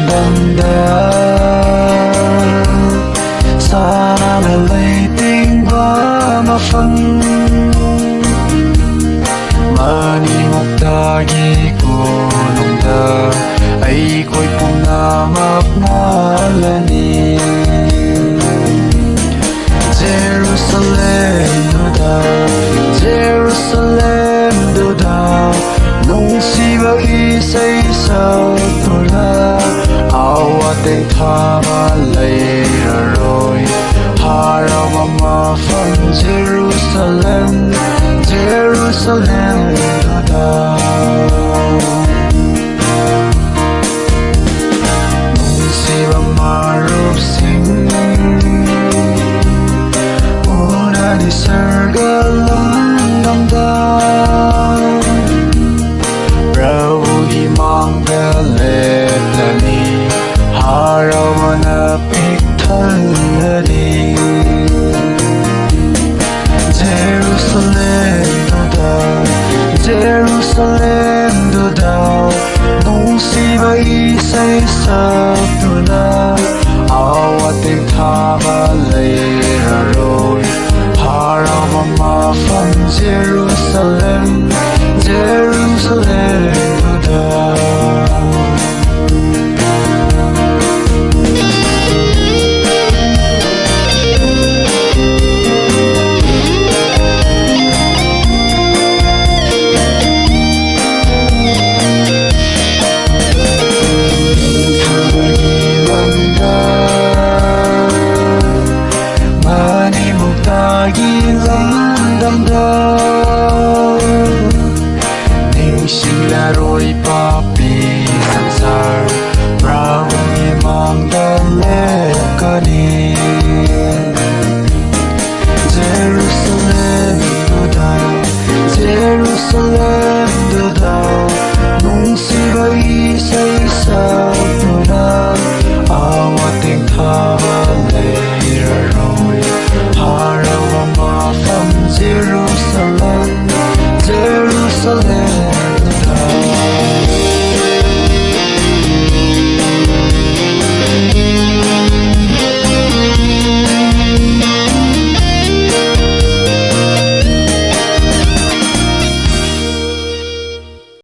lamdamda sana leiting ba mafam manimugdagi kunungda ay ko'y punamaknalani Jerusalem duda Jerusalem duda nungsiba isay sa tula awating thamalayraroy haraw mafam Jerusalem Jerusalem duda nungsiba marupsing di surga lamdamda Prabu himanggaletani haraw manapik talani Jerusalem duda Jerusalem duda nungsiba isay sa tula awating thamalayraroy haraw mafam Jerusalem Jerusalem